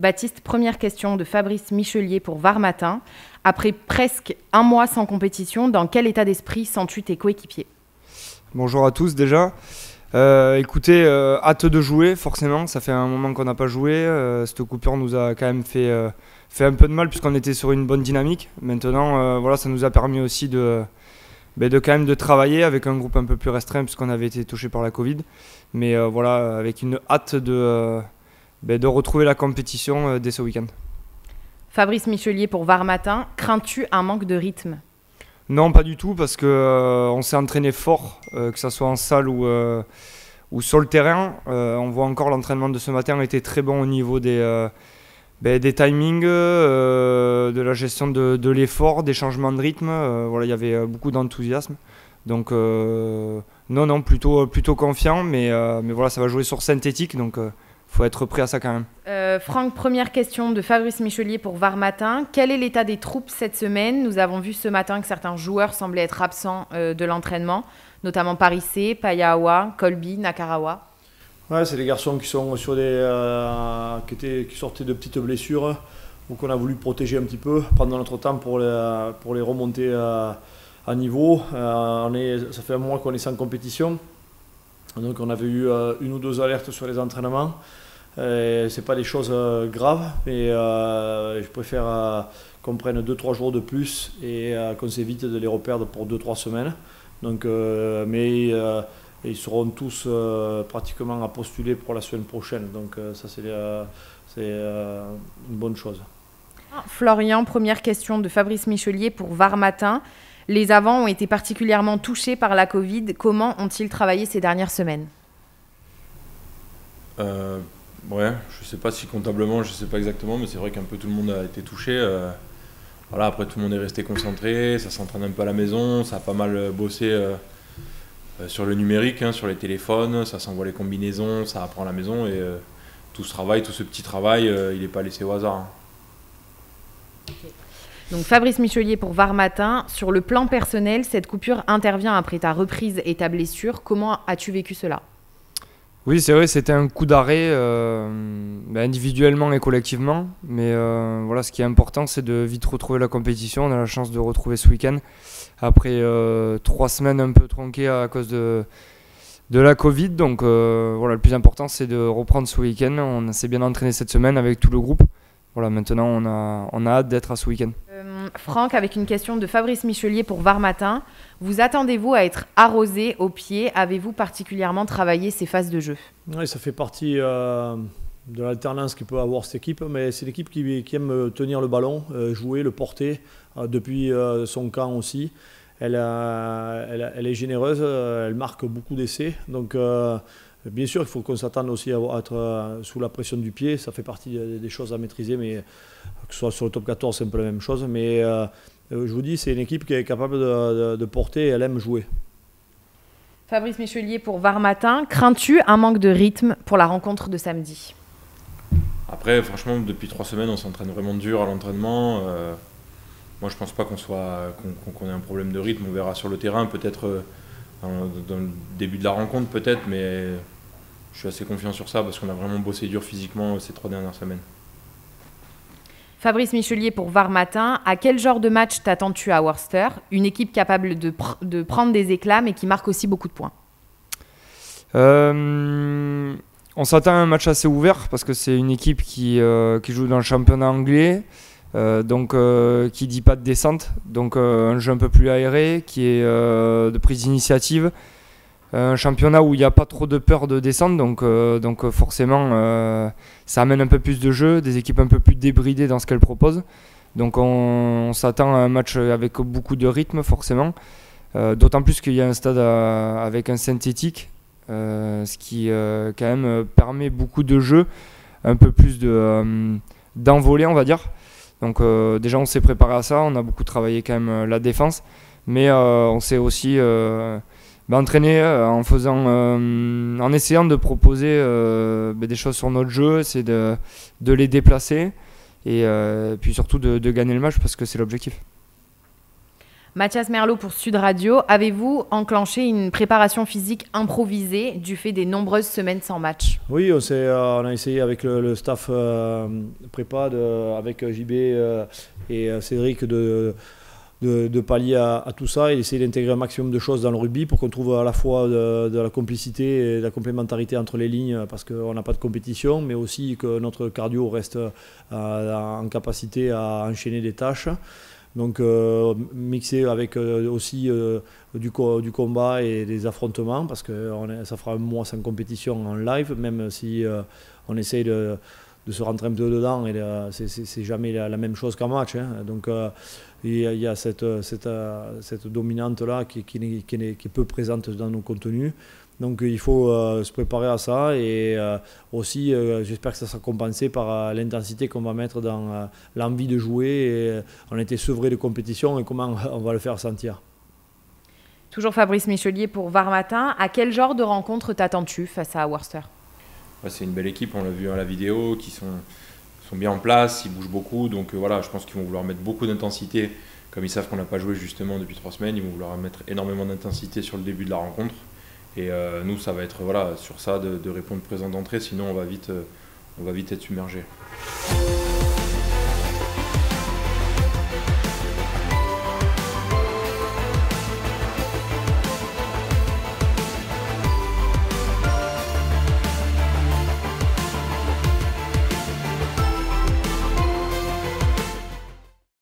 Baptiste, première question de Fabrice Michelier pour Var Matin. Après presque un mois sans compétition, dans quel état d'esprit sens-tu tes coéquipiers? Bonjour à tous déjà. Écoutez, hâte de jouer forcément, ça fait un moment qu'on n'a pas joué. Cette coupure nous a quand même fait un peu de mal puisqu'on était sur une bonne dynamique. Maintenant, voilà, ça nous a permis aussi de quand même de travailler avec un groupe un peu plus restreint puisqu'on avait été touché par la Covid. Mais voilà, avec une hâte de retrouver la compétition dès ce week-end. Fabrice Michelier pour Var Matin. Crains-tu un manque de rythme? Non, pas du tout, parce qu'on s'est entraîné fort, que ce soit en salle ou sur le terrain. On voit encore l'entraînement de ce matin était très bon au niveau des timings, de la gestion de l'effort, des changements de rythme. Voilà, il y avait beaucoup d'enthousiasme. Donc non, plutôt confiant, mais voilà, ça va jouer sur synthétique, donc faut être prêt à ça quand même. Franck, première question de Fabrice Michelier pour Var Matin. Quel est l'état des troupes cette semaine? Nous avons vu ce matin que certains joueurs semblaient être absents de l'entraînement, notamment Parissé, Payawa, Colby, Nakarawa. Ouais, c'est des garçons qui sont sur qui sortaient de petites blessures, donc on a voulu protéger un petit peu, prendre notre temps pour les remonter à niveau. Ça fait un mois qu'on est sans compétition, donc on avait eu une ou deux alertes sur les entraînements. C'est pas des choses graves, mais je préfère qu'on prenne 2-3 jours de plus et qu'on s'évite de les reperdre pour 2-3 semaines. Donc, ils seront tous pratiquement à postuler pour la semaine prochaine. Donc ça c'est une bonne chose. Florian, première question de Fabrice Michelier pour Var Matin. Les avants ont été particulièrement touchés par la Covid. Comment ont-ils travaillé ces dernières semaines? Ouais, je sais pas si comptablement, je sais pas exactement, mais c'est vrai qu'un peu tout le monde a été touché. Voilà, après tout le monde est resté concentré, ça s'entraîne un peu à la maison, ça a pas mal bossé sur le numérique, hein, sur les téléphones, ça s'envoie les combinaisons, ça apprend à la maison et tout ce petit travail, il n'est pas laissé au hasard. Hein. Okay. Donc Fabrice Michelier pour Var Matin. Sur le plan personnel, cette coupure intervient après ta reprise et ta blessure. Comment as-tu vécu cela? Oui, c'est vrai, c'était un coup d'arrêt individuellement et collectivement. Mais voilà, ce qui est important, c'est de vite retrouver la compétition. On a la chance de retrouver ce week-end après 3 semaines un peu tronquées à cause de la Covid. Donc voilà, le plus important, c'est de reprendre ce week-end. On s'est bien entraîné cette semaine avec tout le groupe. Voilà, maintenant, on a hâte d'être à ce week-end. Franck, avec une question de Fabrice Michelier pour Var Matin. Vous attendez-vous à être arrosé au pied? Avez-vous particulièrement travaillé ces phases de jeu? Oui, ça fait partie de l'alternance qu'il peut avoir cette équipe, mais c'est l'équipe qui aime tenir le ballon, jouer, le porter, depuis son camp aussi. Elle est généreuse, elle marque beaucoup d'essais. Donc, bien sûr, il faut qu'on s'attende aussi à être sous la pression du pied. Ça fait partie des choses à maîtriser, mais que ce soit sur le top 14, c'est un peu la même chose. Mais je vous dis, c'est une équipe qui est capable de porter et elle aime jouer. Fabrice Michelier pour Var Matin. Crains-tu un manque de rythme pour la rencontre de samedi? Après, franchement, depuis 3 semaines, on s'entraîne vraiment dur à l'entraînement. Moi, je pense pas qu'on ait un problème de rythme. On verra sur le terrain, peut-être dans le début de la rencontre, peut-être, mais je suis assez confiant sur ça parce qu'on a vraiment bossé dur physiquement ces 3 dernières semaines. Fabrice Michelier pour Var Matin. À quel genre de match t'attends-tu à Worcester? Une équipe capable de prendre des éclats mais qui marque aussi beaucoup de points. On s'attend à un match assez ouvert parce que c'est une équipe qui joue dans le championnat anglais, qui dit pas de descente, donc un jeu un peu plus aéré, qui est de prise d'initiative. Un championnat où il n'y a pas trop de peur de descendre, donc forcément ça amène un peu plus de jeu, des équipes un peu plus débridées dans ce qu'elles proposent. Donc on s'attend à un match avec beaucoup de rythme forcément, d'autant plus qu'il y a un stade avec un synthétique, ce qui quand même permet beaucoup de jeu, un peu plus d'envolée on va dire. Donc déjà on s'est préparé à ça, on a beaucoup travaillé quand même la défense, mais on s'est aussi entraîner en essayant de proposer des choses sur notre jeu, c'est de les déplacer et puis surtout de gagner le match parce que c'est l'objectif. Mathias Merlot pour Sud Radio. Avez-vous enclenché une préparation physique improvisée du fait des nombreuses semaines sans match? Oui, on a essayé avec le staff prépa, avec JB et Cédric de pallier à tout ça et d'essayer d'intégrer un maximum de choses dans le rugby pour qu'on trouve à la fois de la complicité et de la complémentarité entre les lignes parce qu'on n'a pas de compétition, mais aussi que notre cardio reste en capacité à enchaîner des tâches. Donc mixé avec aussi du combat et des affrontements parce que ça fera un mois sans compétition en live, même si on essaye de se rentrer un peu dedans et c'est jamais la même chose qu'en match. Hein. Donc il y a cette dominante-là qui est peu présente dans nos contenus. Donc il faut se préparer à ça et aussi j'espère que ça sera compensé par l'intensité qu'on va mettre dans l'envie de jouer et on a été sevré de compétition et comment on va le faire sentir. Toujours Fabrice Michelier pour Var Matin. À quel genre de rencontre t'attends-tu face à Worcester? C'est une belle équipe, on l'a vu à la vidéo, qui sont bien en place, ils bougent beaucoup, donc voilà, je pense qu'ils vont vouloir mettre beaucoup d'intensité, comme ils savent qu'on n'a pas joué justement depuis 3 semaines, ils vont vouloir mettre énormément d'intensité sur le début de la rencontre. Et nous, ça va être sur ça de répondre présent d'entrée, sinon on va vite être submergé.